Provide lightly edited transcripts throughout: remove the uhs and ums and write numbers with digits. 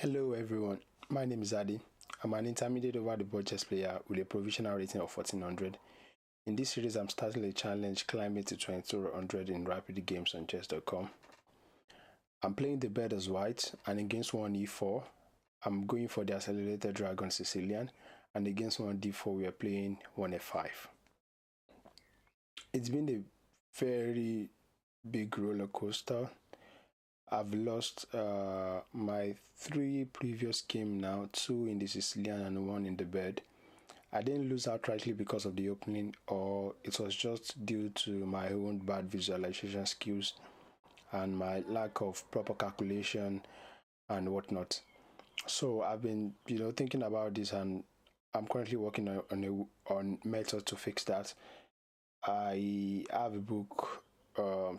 Hello everyone, my name is Adi. I'm an intermediate over the board chess player with a provisional rating of 1400. In this series, I'm starting a challenge climbing to 2200 in rapid games on chess.com. I'm playing the bird as white, and against 1e4, I'm going for the accelerated dragon Sicilian, and against 1d4, we are playing 1f5. It's been a very big roller coaster. I've lost my 3 previous games now, 2 in the Sicilian and 1 in the bird. I didn't lose outrightly because of the opening, or it was just due to my own bad visualization skills and my lack of proper calculation and whatnot. So I've been, thinking about this, and I'm currently working on methods to fix that. I have a book,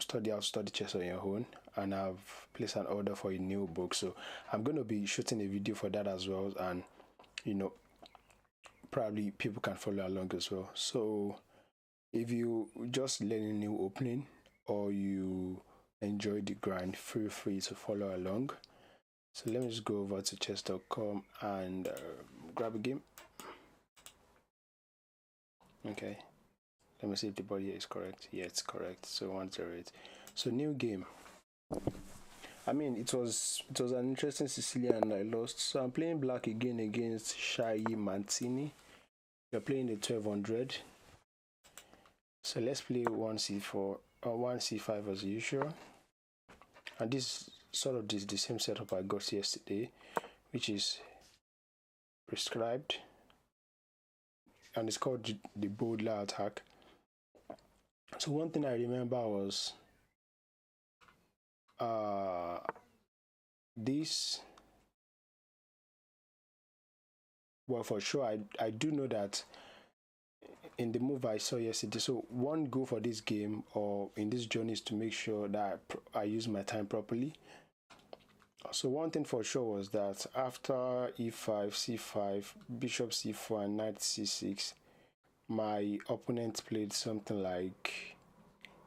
Study How to Study Chess on Your Own, and I've placed an order for a new book. So I'm going to be shooting a video for that as well, and probably people can follow along as well. So if you just learn a new opening or you enjoy the grind, feel free to follow along. So let me just go over to chess.com and grab a game. Okay, let me see if the body is correct. Yeah, it's correct. So 108. So new game. I mean, it was an interesting Sicilian I lost. So I'm playing black again against Shai Mancini. We're playing the 1200. So let's play 1c4 or 1c5 as usual. And this is the same setup I got yesterday, which is prescribed, and it's called the Bowdler Attack. So one thing I remember was this. Well, for sure, I do know that in the move I saw yesterday. So one goal for this game or in this journey is to make sure that I use my time properly. So one thing for sure was that after e5, c5, bishop c4, and knight c6, my opponent played something like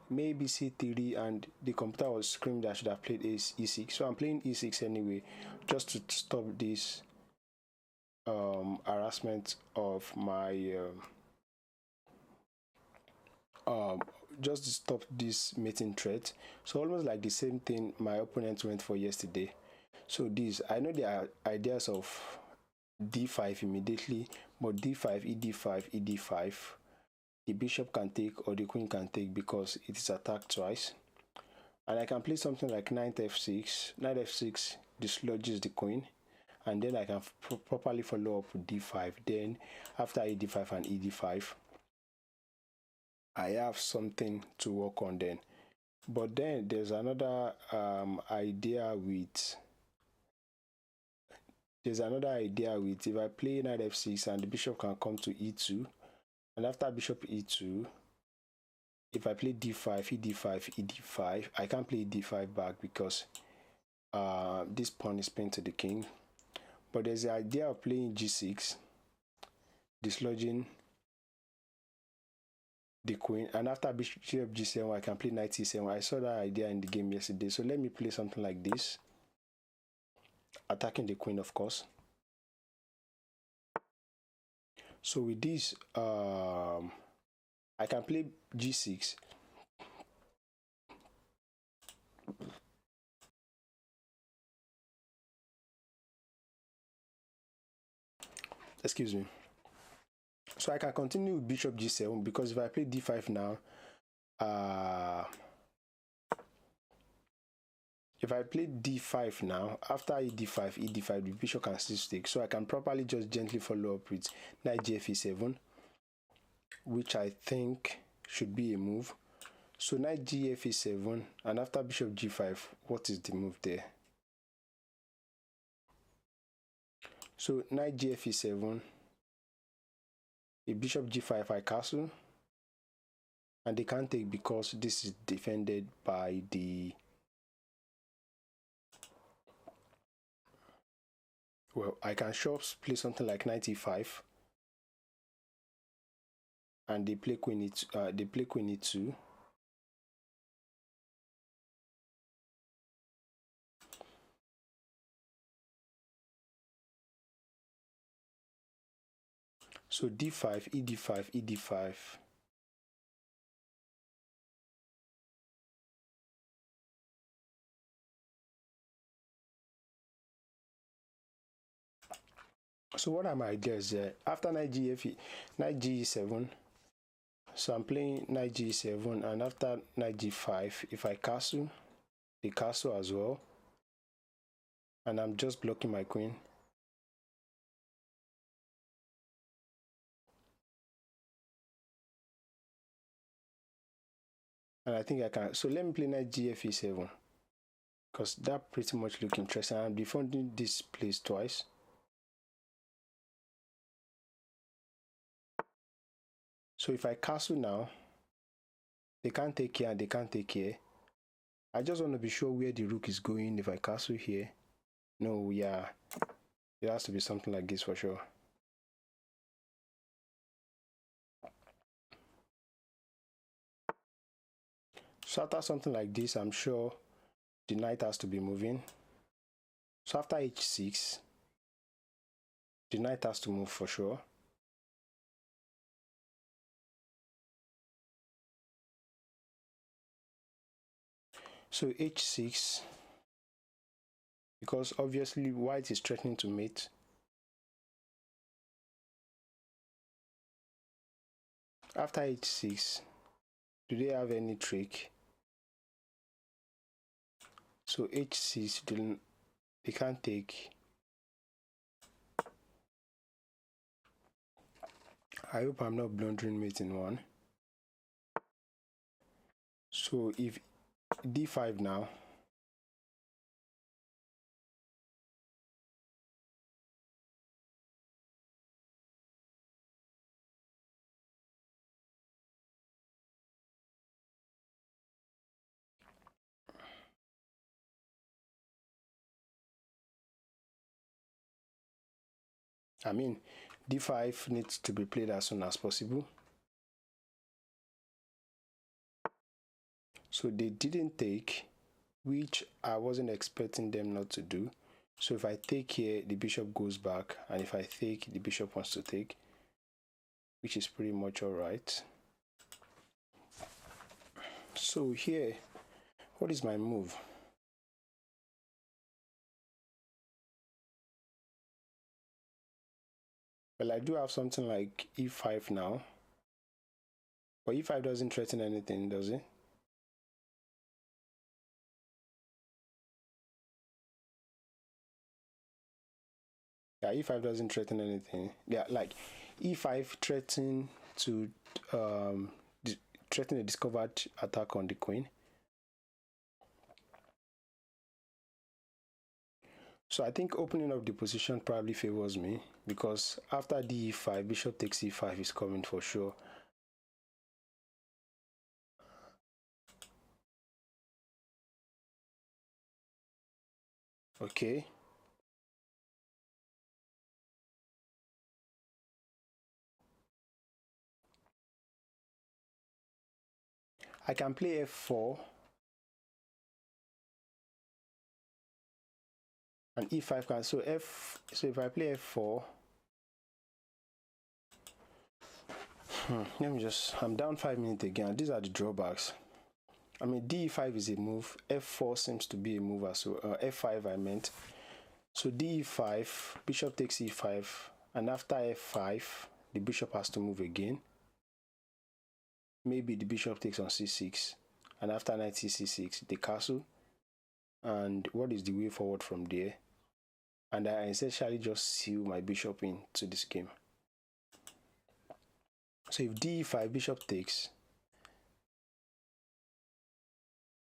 maybe c3, and the computer was screaming that I should have played e6. So I'm playing e6 anyway, just to stop this harassment of my just to stop this mating threat. So almost like the same thing my opponent went for yesterday. So this, I know there are ideas of d5 immediately, but d5, ed5, ed5, the bishop can take or the queen can take because it is attacked twice. And I can play something like knight f6. Knight f6 dislodges the queen, and then I can properly follow up with d5. Then after ed5 and ed5, I have something to work on then. But then there's another idea with if I play knight f6 and the bishop can come to e2, and after bishop e2, if I play d5, ed5, ed5, I can't play d5 back because this pawn is pinned to the king. But there's the idea of playing g6, dislodging the queen, and after bishop g7, I can play knight e7. I saw that idea in the game yesterday. So let me play something like this, attacking the queen, of course. So with this, I can play g6. Excuse me. So I can continue with bishop g7 because if I play d5 now, if I play d5 now, after ed5, ed5, the bishop can still take. So I can properly just gently follow up with knight gf7, which I think should be a move. So knight gf7, and after bishop g5, what is the move there? So knight gf7, a bishop g5, I castle, and they can't take because this is defended by the I can sure play something like knight e5, and they play queen e2. So d5, ed5, ed5. So what are my ideas there? After knight g7, so I'm playing knight g7, and after knight g5, if I castle, the castle as well, and I'm just blocking my queen. And I think I can. So let me play knight gfe7, because that pretty much look interesting. I'm defending this place twice. So if I castle now, they can't take here and they can't take here. I just want to be sure where the rook is going. If I castle here, no, yeah, it has to be something like this for sure. So after something like this, I'm sure the knight has to be moving. So after h6, the knight has to move for sure. So h6, because obviously white is threatening to mate. After h6, do they have any trick? So h6, they can't take. I hope I'm not blundering mate in one. So if d5 now, I mean, d5 needs to be played as soon as possible. So they didn't take, which I wasn't expecting them not to do. So if I take here, the bishop goes back, and if I take, the bishop wants to take, which is pretty much all right. So here, what is my move? Well, I do have something like e5 now, but e5 doesn't threaten anything, does it? Yeah, e5 doesn't threaten anything. Yeah, like e5 threaten to threaten a discovered attack on the queen. So I think opening up the position probably favors me, because after d5, bishop takes e5 is coming for sure. Okay. I can play f4 and e5 can, so if I play f4, let me just, I'm down 5 minutes again. These are the drawbacks. I mean, d5 is a move, f4 seems to be a move as well, f5 I meant. So d5, bishop takes e5, and after f5, the bishop has to move again. Maybe the bishop takes on c6, and after knight c6, the castle. And what is the way forward from there? And I essentially just seal my bishop into this game. So if d5, bishop takes,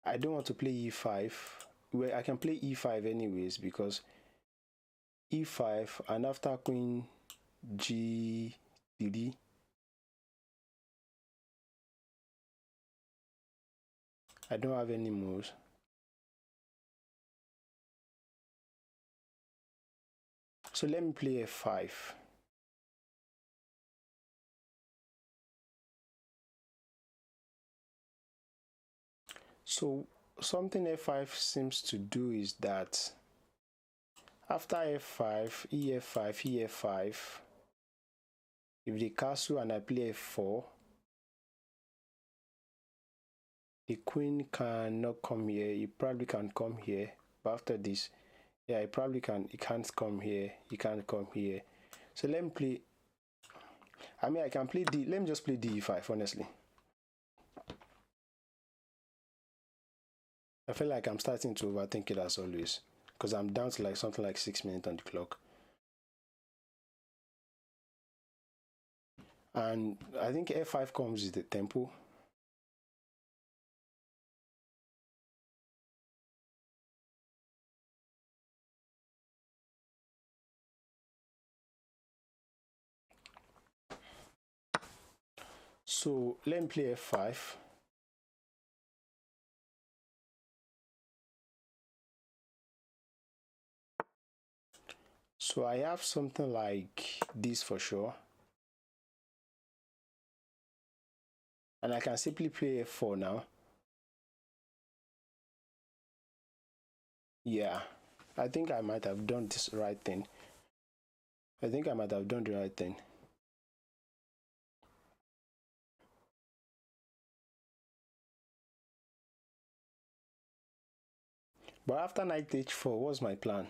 I don't want to play e5. Well, I can play e5 anyways, because e5 and after queen g3, I don't have any moves. So let me play f5. So something f5 seems to do is that after f5, ef5, ef5, If they castle and I play f4, the queen cannot come here. It probably can come here, but after this, yeah, it probably can. It can't come here. It can't come here. So let me play. I mean, I can play D. Let me just play D5. Honestly, I feel like I'm starting to overthink it as always, because I'm down to like something like 6 minutes on the clock. And I think F5 comes with the tempo. So let me play F5. So I have something like this for sure. And I can simply play F4 now. Yeah, I think I might have done this right thing. I think I might have done the right thing. But after knight h4, what's my plan?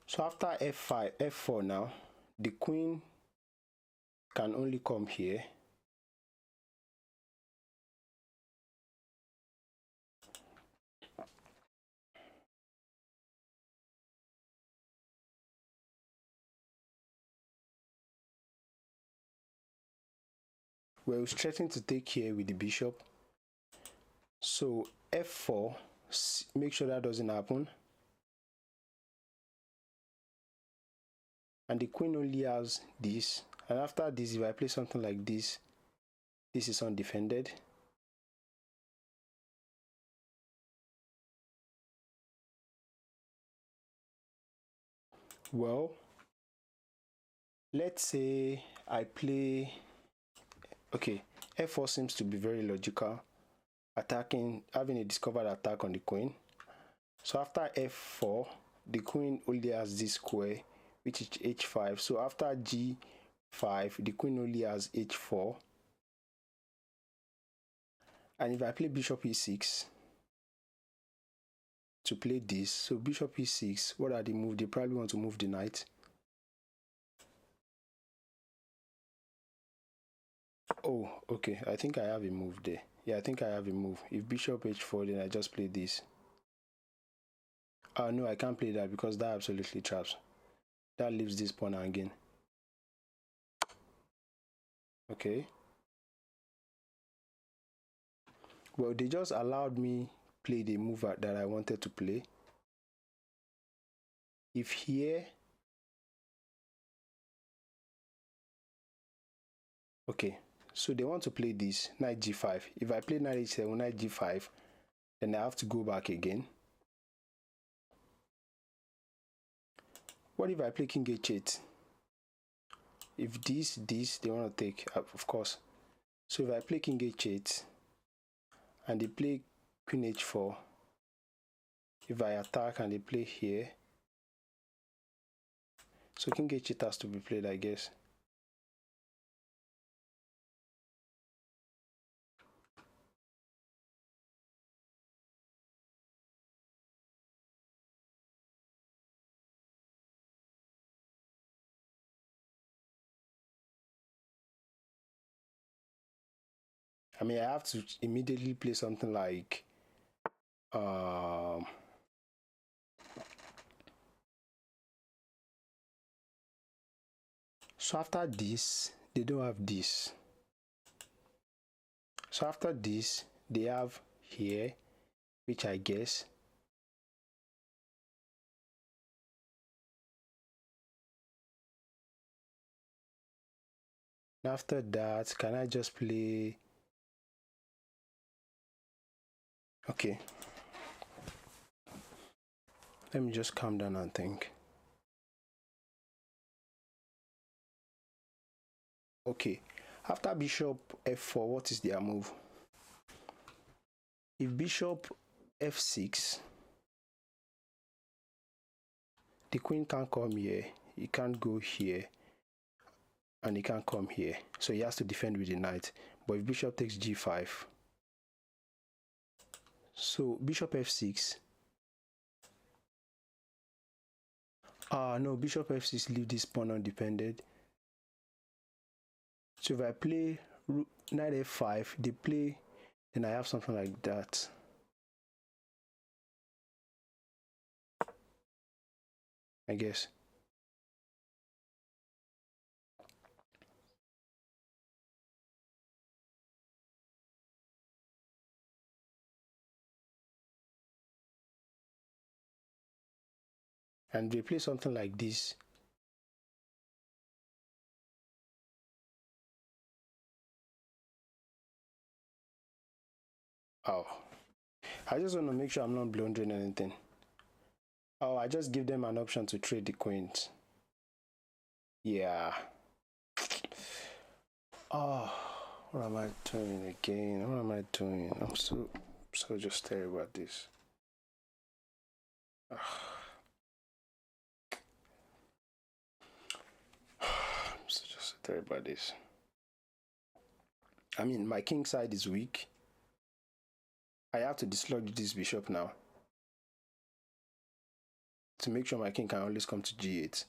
So after f5, f4 now, the queen can only come here. We're threatening to take here with the bishop. So f4, make sure that doesn't happen. And the queen only has this. And after this, if I play something like this, this is undefended. Well, let's say I play, okay, f4 seems to be very logical, attacking, having a discovered attack on the queen. So after f4, the queen only has this square, which is h5. So after g5, the queen only has h4. And if I play bishop e6 to play this, so bishop e6, what are the moves? They probably want to move the knight. Oh, okay, I think I have a move there. Yeah, I think I have a move. If bishop h4, then I just play this. No, I can't play that because that absolutely traps. That leaves this pawn hanging. Okay. Well, they just allowed me play the move that I wanted to play. If here, okay, so they want to play this knight g5. If I play knight h7, knight g5, then I have to go back again. What if I play king h8? If this they want to take, of course. So if I play king h8 and they play queen h4, if I attack and they play here, so king h8 has to be played, I guess. I mean, I have to immediately play something like so after this, they don't have this. So after this, they have here, which I guess. After that, can I just play? Okay. Let me just calm down and think. Okay. After bishop f4, what is their move? If bishop f6, the queen can't come here, he can't go here, and he can't come here, so he has to defend with the knight. But if bishop takes g5, so bishop f6, no, bishop f6 leave this pawn undefended. So if I play knight f5, they play, then I have something like that. I guess. And they play something like this. Oh, I just want to make sure I'm not blundering anything. Oh, I just give them an option to trade the queens. Yeah. Oh, what am I doing again? What am I doing? I'm so just terrible at this. I'm so just terrible at this. I mean, my king side is weak. I have to dislodge this bishop now to make sure my king can always come to g8.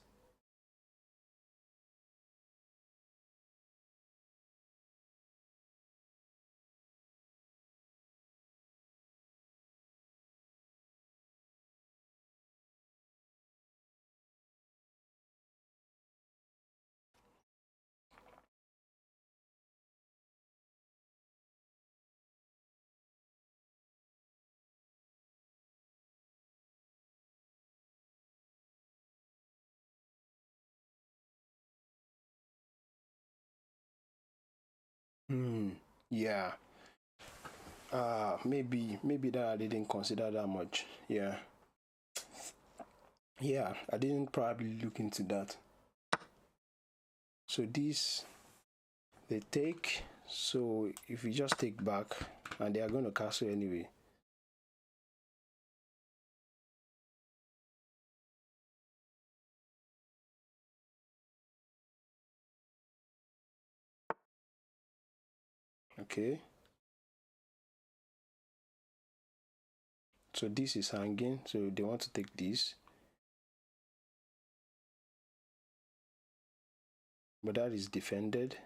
Yeah. Maybe that I didn't consider that much. Yeah, I didn't probably look into that. So this, they take, so if we just take back, and they are going to castle anyway. Okay, so this is hanging, so they want to take this, but that is defended.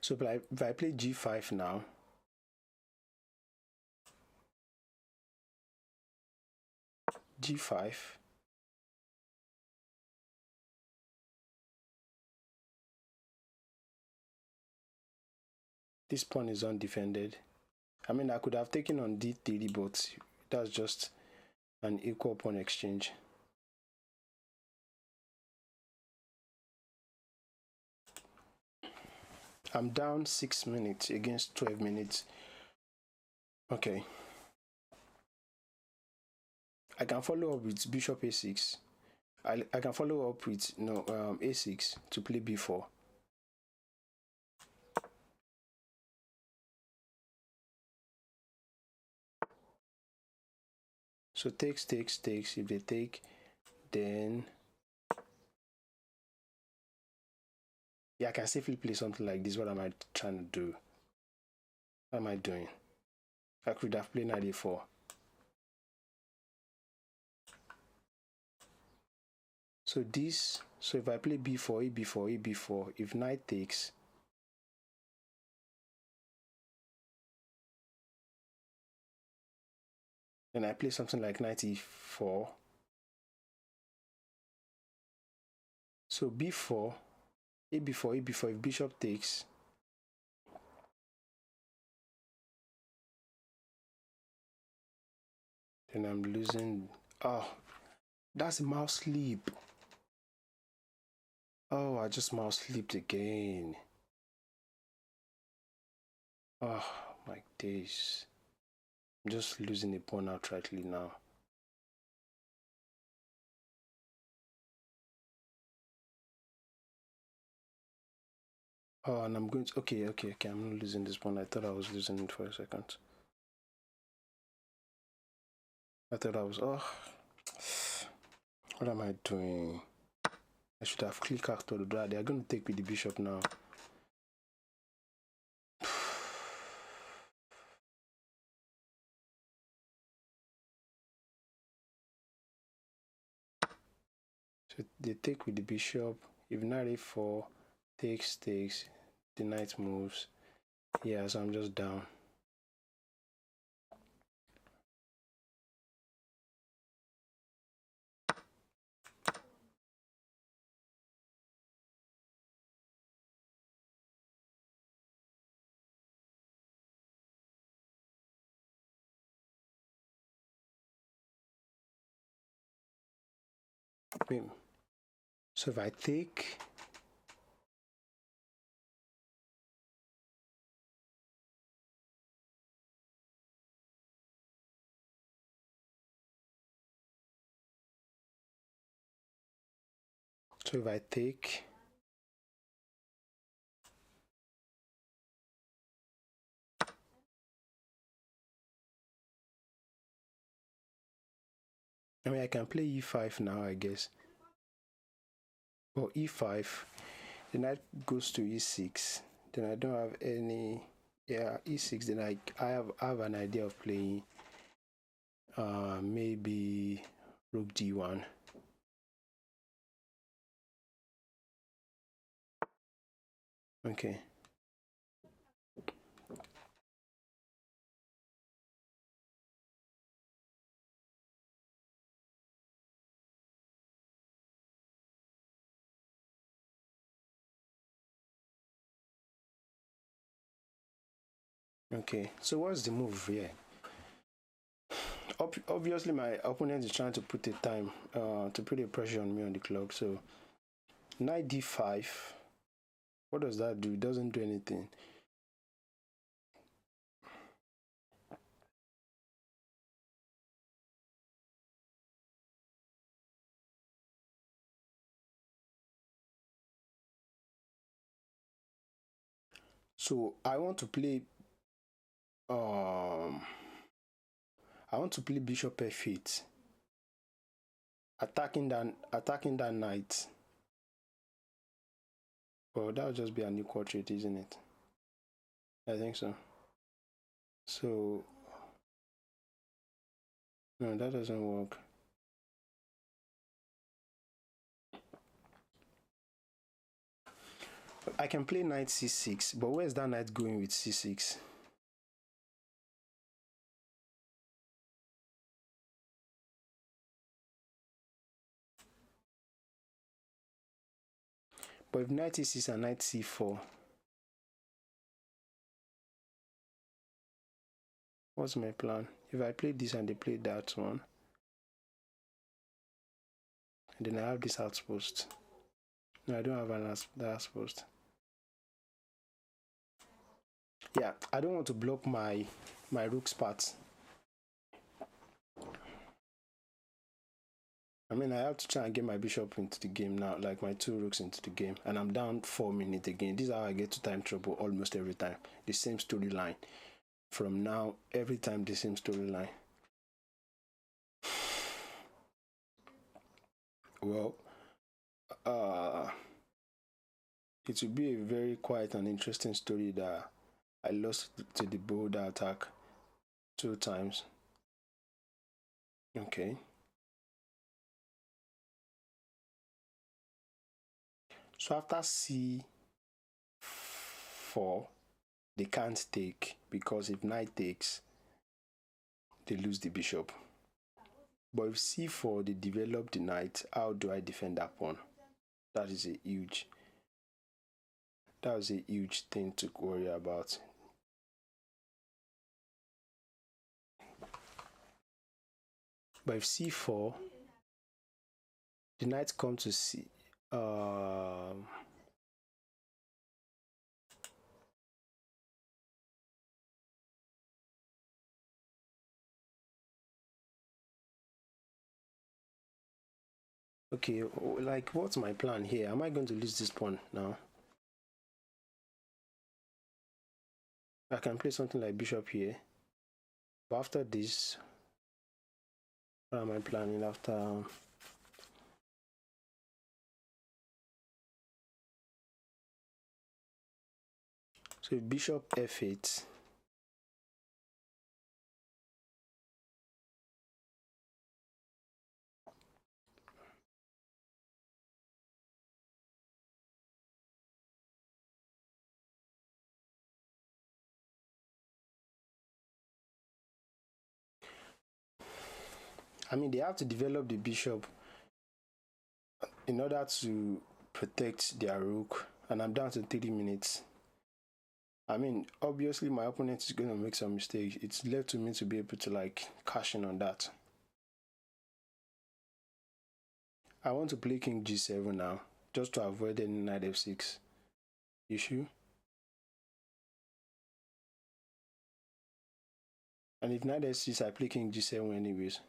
So if I play g5 now, g5, this pawn is undefended. I mean, I could have taken on d3, but that's just an equal pawn exchange. I'm down 6 minutes against 12 minutes. Okay. I can follow up with bishop a6. I can follow up with a6 to play b4. So takes. If they take, then yeah, I can safely play something like this. What am I trying to do? What am I doing? I could have played knight a4. So this, so if I play b4, a b4, if knight takes, then I play something like knight e4. So b4, a b4, if bishop takes, then I'm losing. Oh, that's a mouse sleep. Oh, I just mouse sleeped again. Oh my days. I'm just losing a pawn outrightly now. Oh, and I'm going to... Okay. I'm not losing this one. I thought I was losing it for a second. I thought I was... Oh, what am I doing? I should have clicked after the draw. They are going to take with the bishop now. So they take with the bishop. If knight a4 takes, the knight moves. Yeah, so I'm just down. So if I take... So if I take... I mean, I can play e5 now, I guess. Or e5. The knight goes to e6. Then I don't have any... Yeah, e6. Then I have an idea of playing maybe rook d1. Okay. Okay, so what's the move here? Obviously, my opponent is trying to put a time, to put a pressure on me on the clock. So, knight d5. What does that do? It doesn't do anything. So I want to play. I want to play bishop f8, attacking that knight. Well, that would just be an equal trade, isn't it? I think so. So no, that doesn't work. I can play knight c6, but where's that knight going with c6? But if knight e6 and knight c4, what's my plan? If I play this and they play that one, and then I have this outpost. No, I don't have that outpost. Yeah, I don't want to block my rook's path. I mean, I have to try and get my bishop into the game now, like my two rooks into the game, and I'm down 4 minutes again. This is how I get to time trouble almost every time. The same storyline. From now, every time the same storyline. Well, it will be a very quiet and interesting story that I lost to the Bowdler Attack 2 times. Okay. So after c4, they can't take, because if knight takes, they lose the bishop. But if c4, they develop the knight, how do I defend that pawn? That was a huge thing to worry about. But if c4, the knight comes to c. Okay, like what's my plan here? Am I going to lose this pawn now? I can play something like bishop here. But after this, what am I planning after? So bishop f8. I mean, they have to develop the bishop in order to protect their rook, and I'm down to 3 minutes. I mean, obviously my opponent is going to make some mistakes. It's left to me to be able to like cash in on that. I want to play king g7 now, just to avoid any knight f6 issue. And if knight f6, I play king g7 anyways,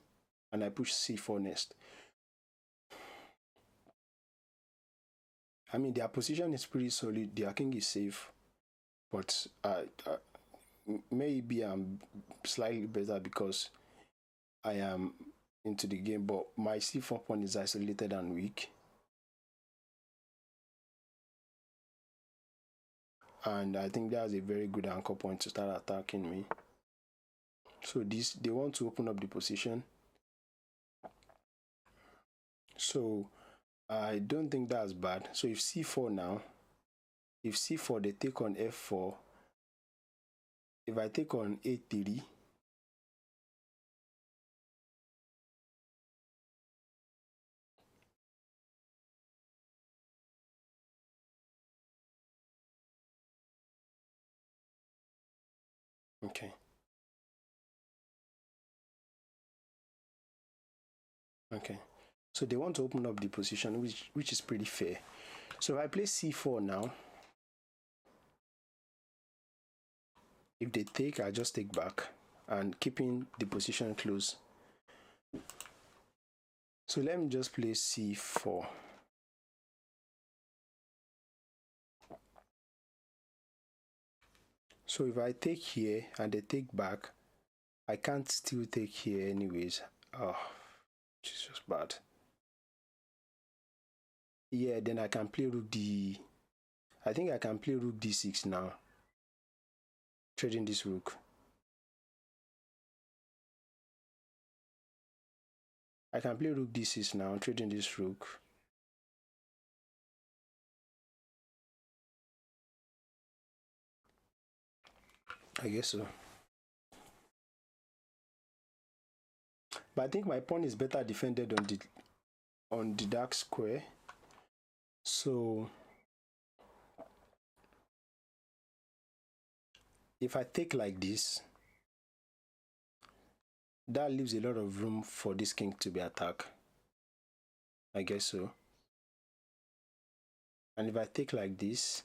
and I push c4 next. I mean, their position is pretty solid. Their king is safe, but maybe I'm slightly better because I am into the game, but my c4 pawn is isolated and weak. And I think that's a very good anchor point to start attacking me. So they want to open up the position. So I don't think that's bad. So if c4 now, if c4, they take on f4. If I take on a3, okay. Okay. So they want to open up the position, which is pretty fair. So if I play c4 now, if they take, I just take back and keeping the position close. So let me just play c4. So if I take here and they take back, I can't still take here anyways. Oh, which is just bad. Yeah, then I can play rook d. I think I can play rook d6 now, trading this rook. I can play rook d6 now, trading this rook. I guess so. But I think my pawn is better defended on the dark square. So if I take like this, that leaves a lot of room for this king to be attacked. I guess so. And if I take like this,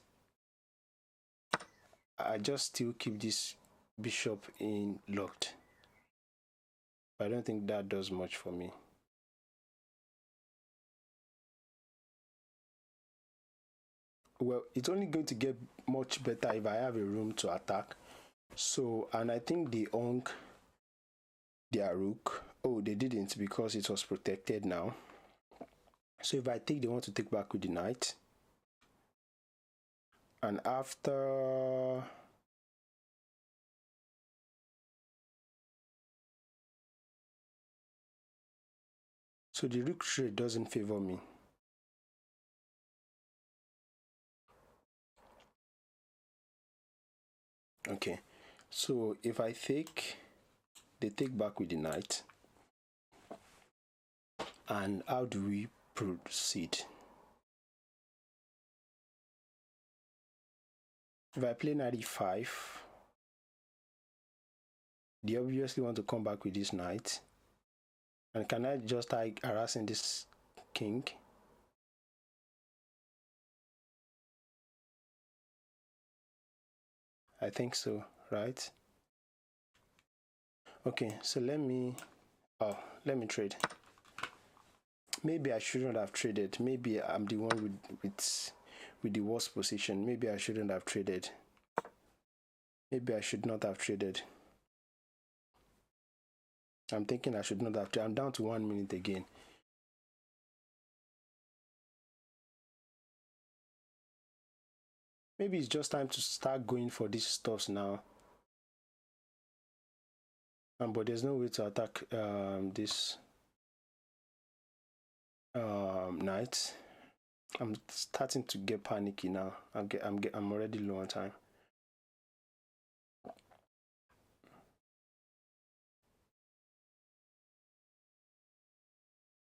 I just still keep this bishop in locked. I don't think that does much for me. Well, it's only going to get much better if I have a room to attack. So, and I think they hung their rook. Oh, they didn't because it was protected now. So if I take, they want to take back with the knight. And after... So the rook trade doesn't favor me. Okay, so if I take, they take back with the knight. And how do we proceed? If I play knight e5, they obviously want to come back with this knight. And can I just start harassing this king? I think so, right? Okay, so let me trade. Maybe I shouldn't have traded. Maybe I'm the one with the worst position. Maybe I shouldn't have traded. Maybe I should not have traded. I'm thinking I should not have traded. I'm down to 1 minute again. Maybe it's just time to start going for these stuffs now. But there's no way to attack this knight. I'm starting to get panicky now. I'm already low on time.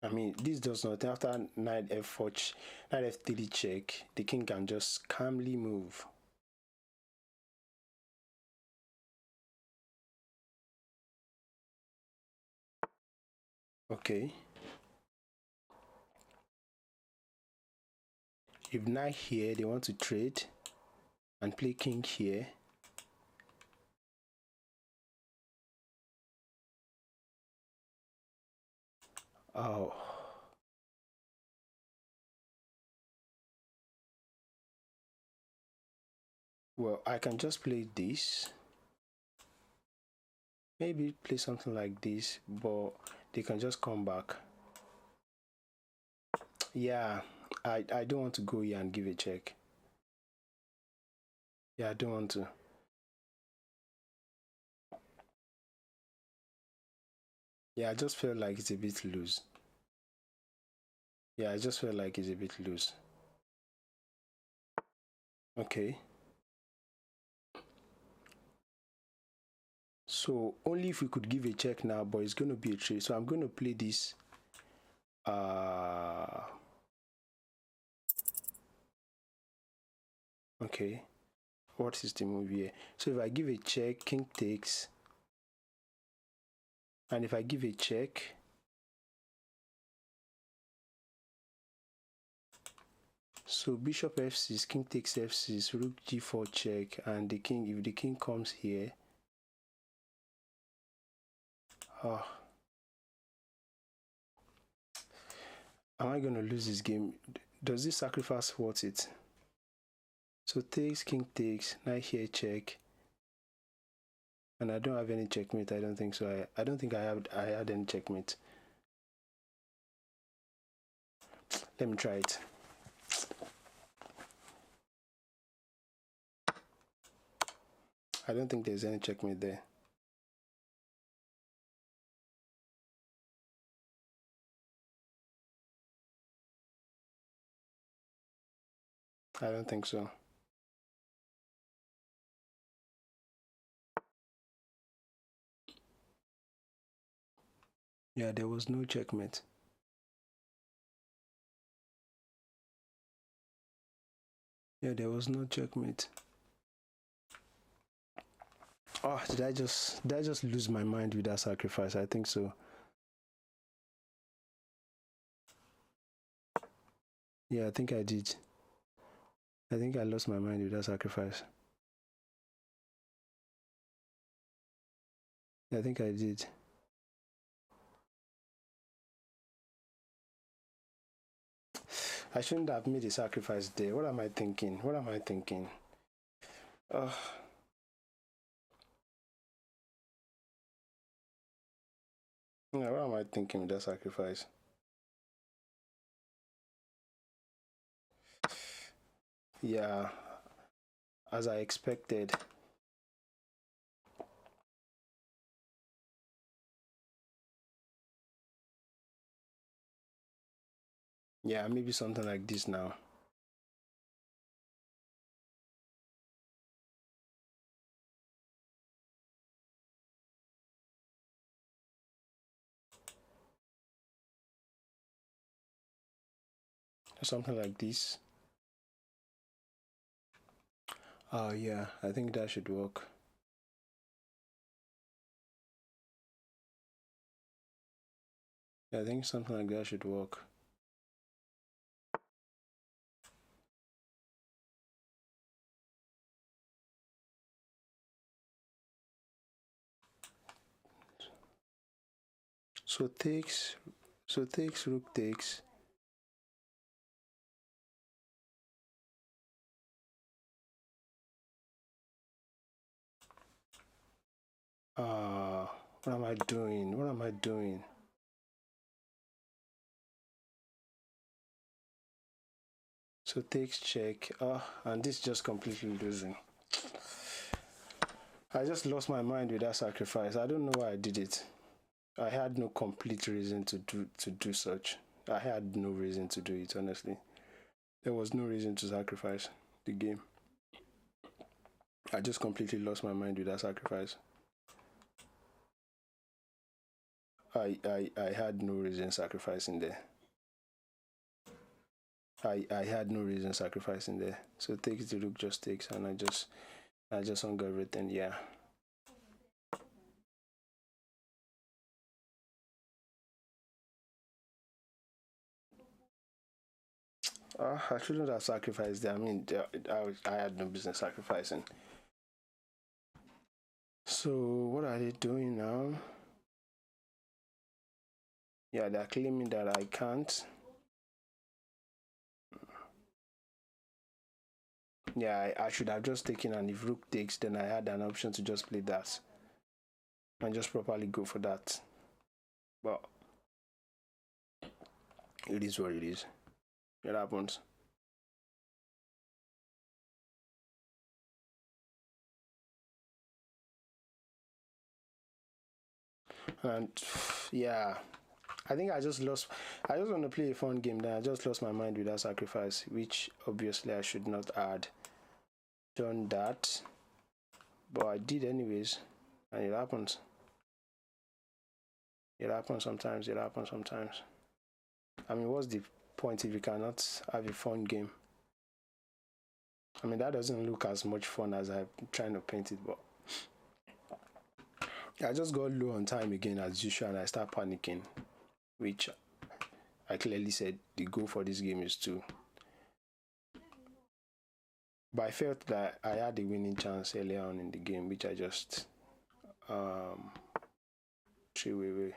I mean, this does not. After knight f4, knight f3 check, the king can just calmly move. Okay. If knight here, they want to trade and play king here. Oh. Well, I can just play this. Maybe play something like this, but they can just come back. Yeah, I don't want to go here and give a check. Yeah, I don't want to. Yeah, I just feel like it's a bit loose. Yeah, I just feel like it's a bit loose. Okay. So only if we could give a check now, but it's going to be a trade. So I'm going to play this. Okay. What is the move here? So if I give a check, king takes. And if I give a check, so bishop f6, king takes f6, rook g4 check, and the king, if the king comes here, am I going to lose this game? Does this sacrifice worth it? So takes, king takes, knight here check, and I don't have any checkmate. I don't think so. I don't think I had any checkmate. Let me try it. I don't think there's any checkmate there. I don't think so. Yeah, there was no checkmate. Yeah, there was no checkmate. Oh, did I just lose my mind with that sacrifice? I think so. Yeah, I think I did. I think I lost my mind with that sacrifice. Yeah, I think I did. I shouldn't have made a sacrifice there. What am I thinking? What am I thinking? Yeah, what am I thinking with that sacrifice? Yeah, as I expected. Yeah, maybe something like this now. Something like this. Yeah, I think that should work. Yeah, I think something like that should work. So takes, rook takes. What am I doing? What am I doing? So takes check. And this just completely losing. I just lost my mind with that sacrifice. I don't know why I did it. I had no complete reason to do such. I had no reason to do it, honestly. There was no reason to sacrifice the game. I just completely lost my mind with that sacrifice. I had no reason sacrificing there. I had no reason sacrificing there. So takes the rook, just takes, and I just hung everything. Yeah. I shouldn't have sacrificed there. I mean, I had no business sacrificing. So what are they doing now? Yeah, they're claiming that I can't. Yeah, I should have just taken, and if rook takes, then I had an option to just play that and just properly go for that. But it is what it is. It happens. And yeah, I think I just lost. I just want to play a fun game. Then I just lost my mind with that sacrifice, which obviously I should not have done that, but I did anyways, and it happens. It happens sometimes. It happens sometimes. I mean, what's the point if you cannot have a fun game? I mean, that doesn't look as much fun as I'm trying to paint it, but I just got low on time again as usual, and I start panicking, which I clearly said the goal for this game is to. But I felt that I had a winning chance earlier on in the game, which I just threw away.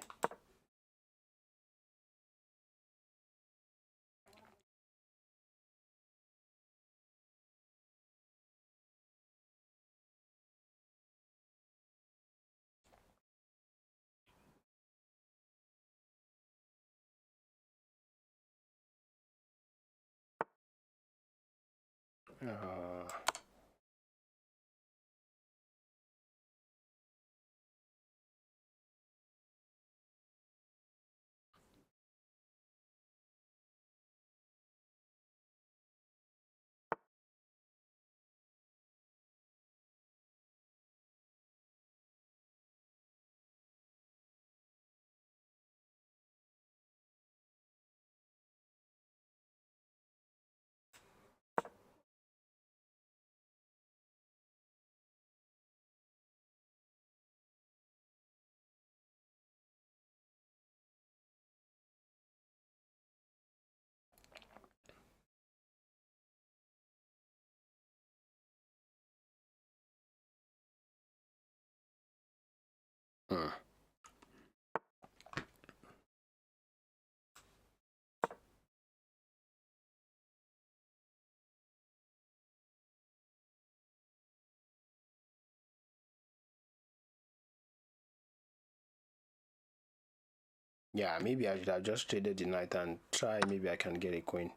Yeah, maybe I should have just traded the knight and try. Maybe I can get a queen.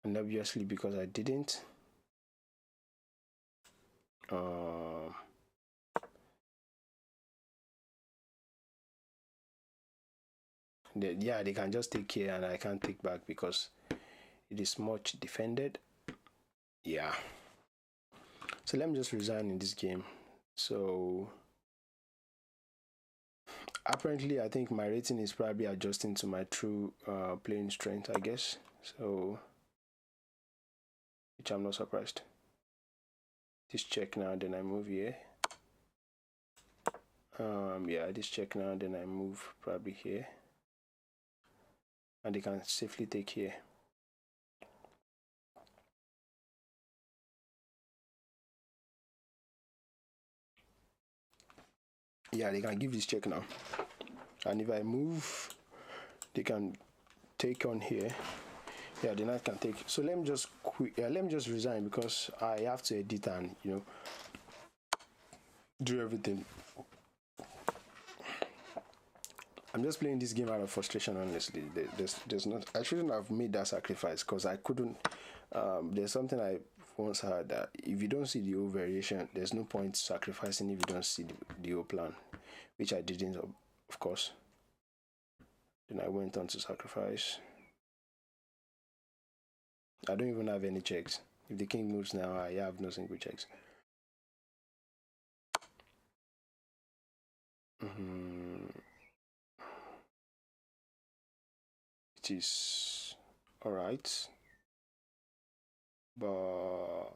And obviously, because I didn't, they can just take here, and I can't take back because it is much defended. Yeah. So let me just resign in this game. So apparently, I think my rating is probably adjusting to my true playing strength, I guess. So, which I'm not surprised. This check now, then I move here. Yeah, this check now, then I move probably here, and they can safely take here. Yeah, they can give this check now, and if I move, they can take on here. Yeah, the knight can take. So let me just quit. Yeah, let me just resign because I have to edit and do everything. I'm just playing this game out of frustration, honestly. There's not. I shouldn't have made that sacrifice because I couldn't. There's something I once heard that if you don't see the whole variation, there's no point sacrificing if you don't see the whole plan, which I didn't, of course. Then I went on to sacrifice. I don't even have any checks. If the king moves now, I have no single checks. It is alright, but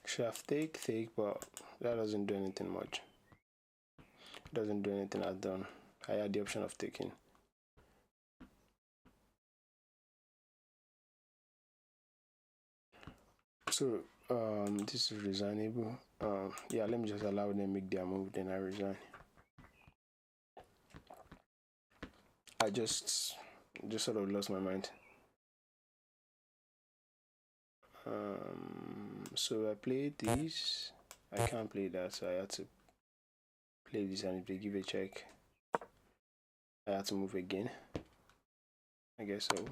should have take, but that doesn't do anything much. It doesn't do anything I've done. I had the option of taking. So this is resignable. Yeah, let me just allow them make their move, then I resign. I just sort of lost my mind. So I played this. I can't play that, so I had to play this, and if they give a check, I had to move again. I guess so.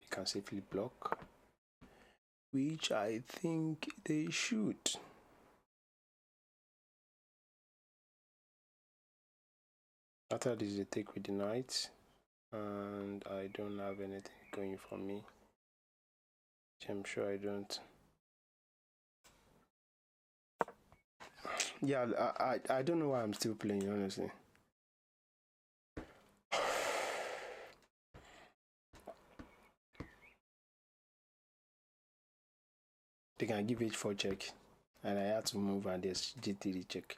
You can safely block, which I think they should. After this, they take with the knight, and I don't have anything going for me, which I'm sure I don't. Yeah, I don't know why I'm still playing, honestly. They can give h4 check, and I had to move, and there's g3 check.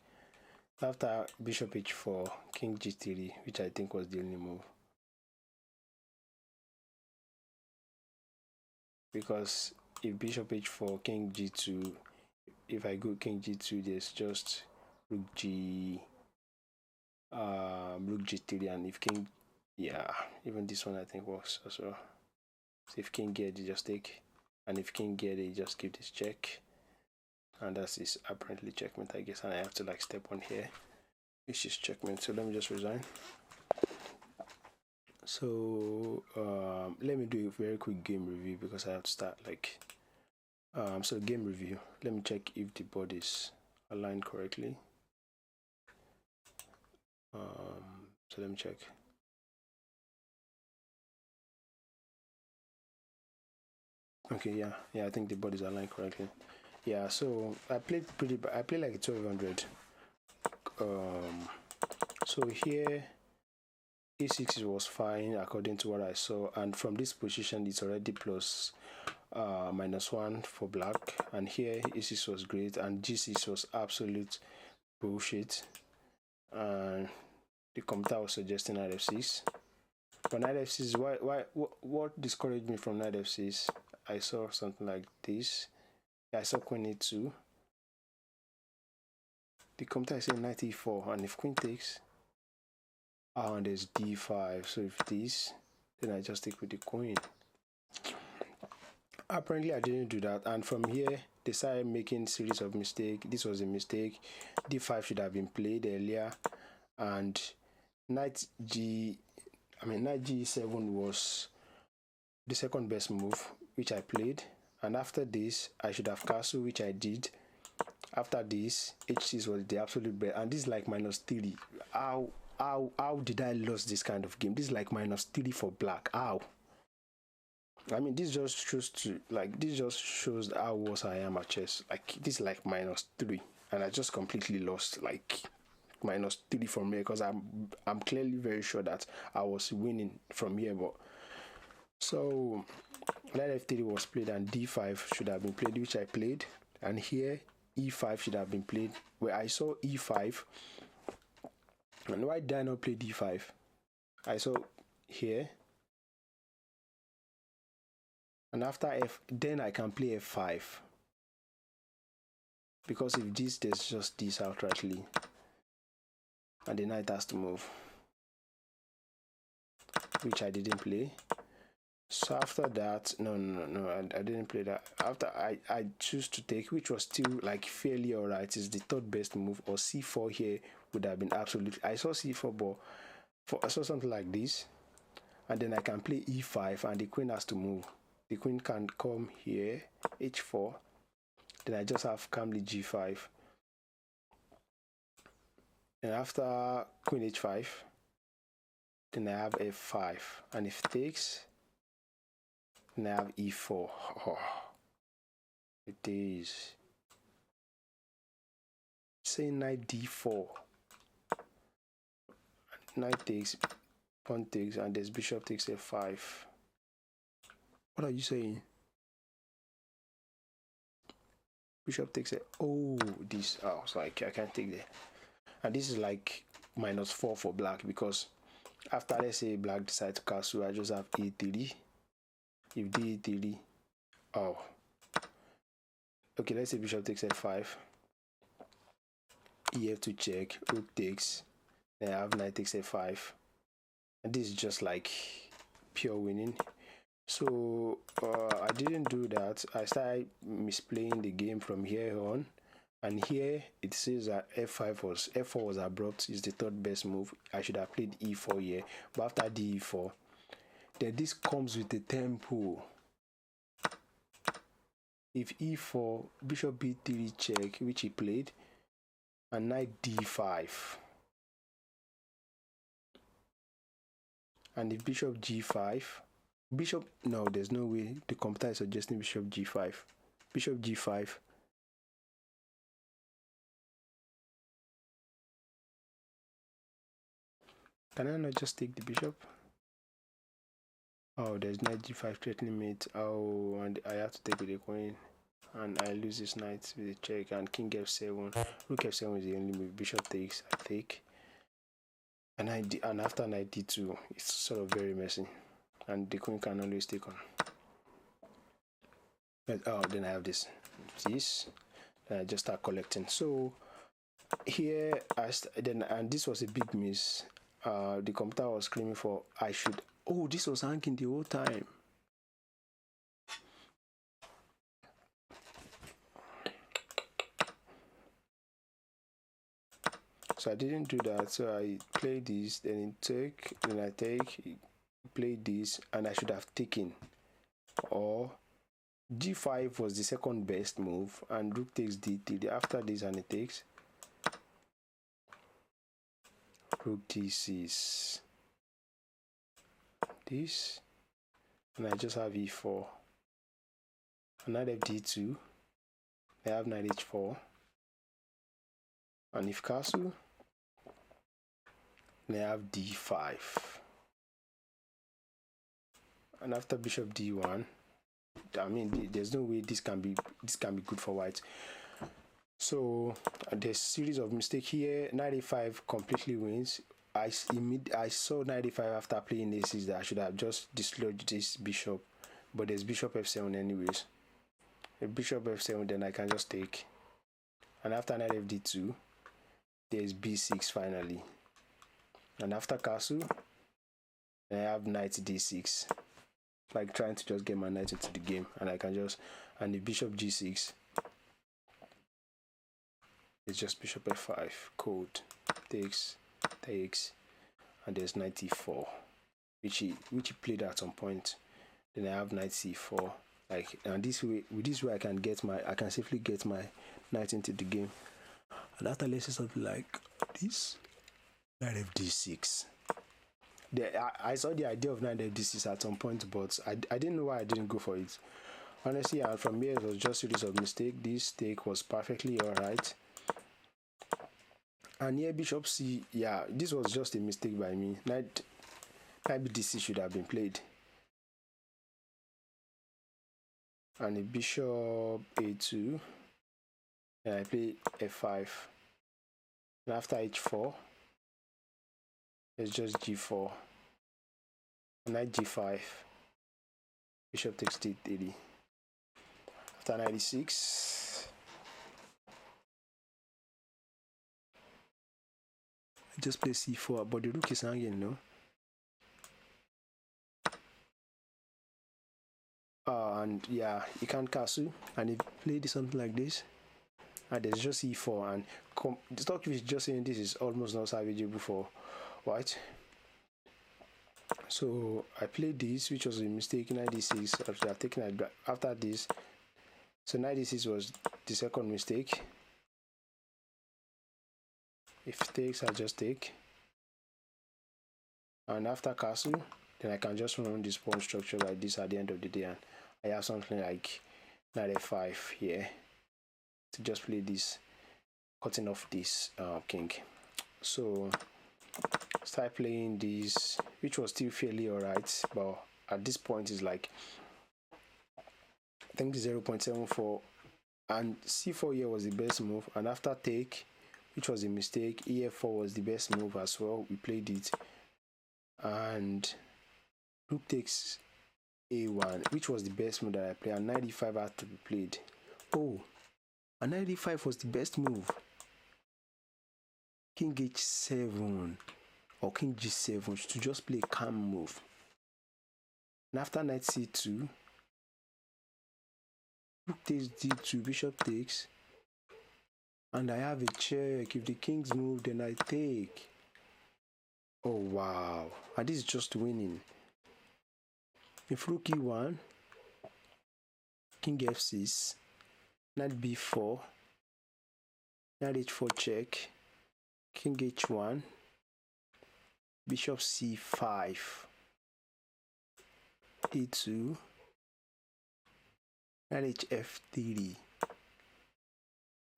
After bishop h4, king g3, which I think was the only move. Because if bishop h4, king g2, if I go king g2, there's just rook g3, and if king, yeah, even this one I think works as well. So if king get, you just take, and if king get, you just give this check, and that's this apparently checkmate, I guess, and I have to like step on here, which is checkmate. So let me just resign. So let me do a very quick game review because I have to start like so game review. Let me check if the board is aligned correctly. So let me check. Okay, yeah, I think the board is aligned correctly. Yeah, so I played like 1200. So here a6 was fine according to what I saw, and from this position it's already plus -1 for black, and here a6 was great, and g6 was absolute bullshit, and the computer was suggesting knight f6. But knight f6, what discouraged me from knight f6? I saw something like this. I saw queen a2. The computer is saying knight e4, and if queen takes, and there's d5. So if this, then I just stick with the queen. Apparently I didn't do that, and from here they started making series of mistakes. This was a mistake. d5 should have been played earlier, and knight g7 was the second best move, which I played, and after this I should have castle, which I did. After this, h6 was the absolute best, and this is like -3. How did I lose this kind of game? This is like -3 for black. How? I mean, this just shows how worse I am at chess. Like, this is like -3, and I just completely lost. Like -3 from here, because I'm clearly very sure that I was winning from here. But so knight f3 was played, and d5 should have been played, which I played, and here e5 should have been played, where I saw e5. And why did I not play d5? I saw here And after f, then I can play f5, because if this, there's just this outrightly, and the knight has to move, which I didn't play. So after that, no, I didn't play that. After I choose to take, which was still like fairly alright, is the third best move, or c4 here would have been absolutely. I saw c4, but I saw something like this, and then I can play e5, and the queen has to move. The queen can come here, h4, then I just have calmly g5, and after queen h5, then I have f5, and if takes, then I have e4. Oh, it is saying knight d4, knight takes, pawn takes, and there's bishop takes f5. What are you saying? Bishop takes it. Oh, this. I was like, I can't take that. And this is like -4 for black, because after, let's say, black decides to castle, I just have e3. If d3, oh, okay, let's say bishop takes f5, ef2 check, rook takes, then I have knight takes f5, and this is just like pure winning. So I didn't do that. I started misplaying the game from here on, and here it says that f4 was abrupt, is the third best move. I should have played e4 here, but after d4, then this comes with the tempo. If e4, bishop b3 check, which he played, and knight d5, and if bishop g5, bishop, no, there's no way. The computer is suggesting bishop g5. Bishop g5. Can I not just take the bishop? Oh, there's knight g5 threatening mate. Oh, and I have to take with the queen, and I lose this knight with a check, and king f7. Rook f7 is the only move. Bishop takes, I take, and after knight d2, it's sort of very messy, and the queen can always take on. But, oh, then I have this, and I just start collecting. So here, and this was a big miss. The computer was screaming for I should. Oh, this was hanging the whole time. So I didn't do that. So I played this, then I take, play this, and I should have taken. Or g5 was the second best move, and rook takes d3. After this, and it takes rook d6. This, and I just have e4. And knight fd2. I have knight h4. And if castle, then I have d5. And after bishop d1, I mean, there's no way this can be good for white. So there's a series of mistakes here. Knight a5 completely wins. I saw knight a5 after playing aces that I should have just dislodged this bishop, but there's bishop f7 anyways. If bishop f7, then I can just take. And after knight fd2, there's b6 finally. And after castle, I have knight d6, like trying to just get my knight into the game, and I can just, and the bishop g6, it's just bishop f5, code, takes, and there's knight e4, which he played at some point. Then I have knight c4, like, and this way, with this way I can safely get my knight into the game. And after, let's say something like this, knight fd6. I saw the idea of knight fd6 at some point, but I didn't know why I didn't go for it. Honestly, and from here it was just a series of mistakes. This take was perfectly alright. And here bishop c, yeah, this was just a mistake by me. Knight bd6 should have been played. And the bishop a2, and I play f5. And after h4, it's just g4. Knight g5. bishop takes d3. After knight e6, just play c4, but the rook is hanging, no? And yeah, you can't castle, and if you play something like this, and there's just e4, and the stock is just saying this is almost not salvageable for white. So I played this, which was a mistake. Knight d6. After I've taken it after this, so knight d6 was the second mistake. If it takes, I just take, and after castle, then I can just run this pawn structure like this at the end of the day, and I have something like knight f5 here to just play this, cutting off this king. So start playing this, which was still fairly alright, but at this point is like, I think 0.74, and c4 here was the best move, and after take, which was a mistake, ef4 was the best move as well. We played it, and rook takes a1, which was the best move that I played, and knight e5 had to be played. Oh, and knight e5 was the best move. King h7 or king g7 to just play a calm move. And after knight c2, rook takes d2, bishop takes, and I have a check. If the kings move, then I take. Oh wow, and this is just winning. If rook e1, king f6, knight b4, knight h4 check, king h1, bishop c5, e2, knight hf3.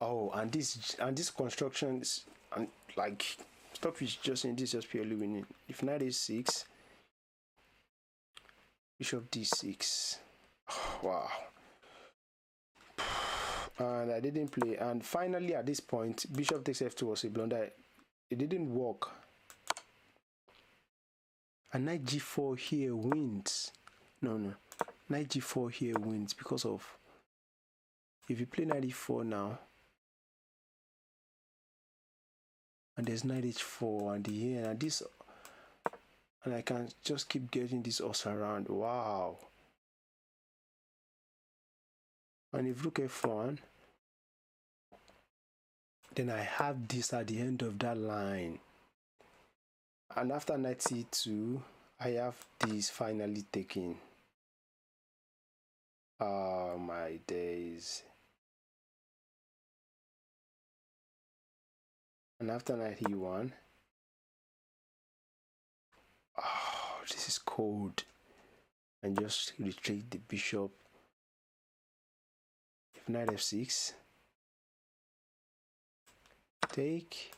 Oh, and this construction is, and like, stop is just in this, just purely winning. If knight a6, bishop d6. Oh, wow. And I didn't play, and finally at this point, bishop takes f2 was a blunder. It didn't work, and knight g4 here wins. No, knight g4 here wins because of, if you play knight e4 now, and there's knight h4 and the here and this, and I can just keep getting this us around. Wow. And if rook f1, then I have this at the end of that line, and after knight c2, I have this finally taken. Oh my days. And after knight e1, oh, this is cold, and just retreat the bishop. If knight f6, take,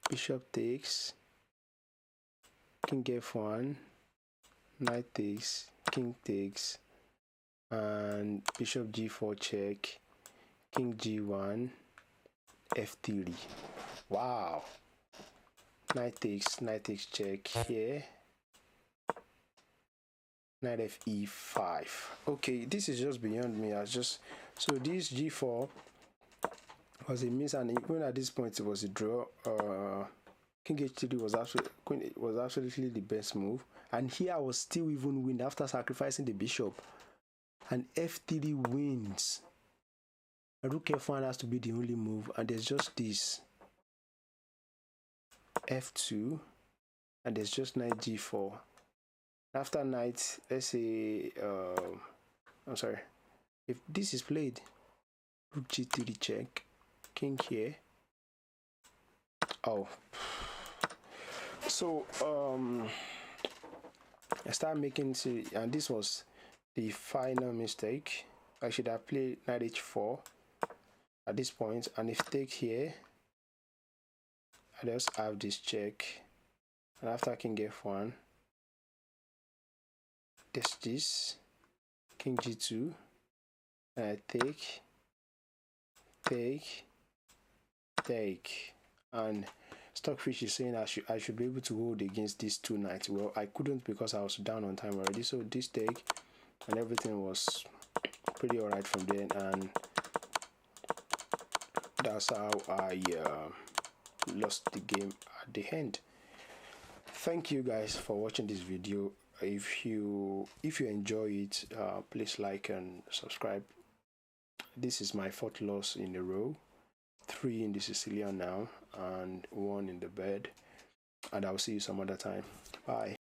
bishop takes, king f1, knight takes, king takes, and bishop g4 check, king g1, f3. Wow. Knight takes check here, knight fe5. Okay, this is just beyond me. So this g4 was a miss, and even at this point it was a draw. King h3 was absolutely the best move, and here I was still even win after sacrificing the bishop, and f3 wins. Rook f1 has to be the only move, and there's just this f2, and there's just knight g4. After knight, let's say, I'm sorry, if this is played, rook g3 check, king here. Oh, so I start making, and this was the final mistake. I should have played knight h4 at this point, and if take here, I just have this check, and after king f1, there's this king g2, and I take, and Stockfish is saying I should be able to hold against these two knights. Well, I couldn't because I was down on time already. So this take and everything was pretty alright from there, and that's how I lost the game at the end. Thank you guys for watching this video. If you enjoy it, please like and subscribe. This is my 4th loss in a row, 3 in the Sicilian now and 1 in the bed, and I'll see you some other time. Bye.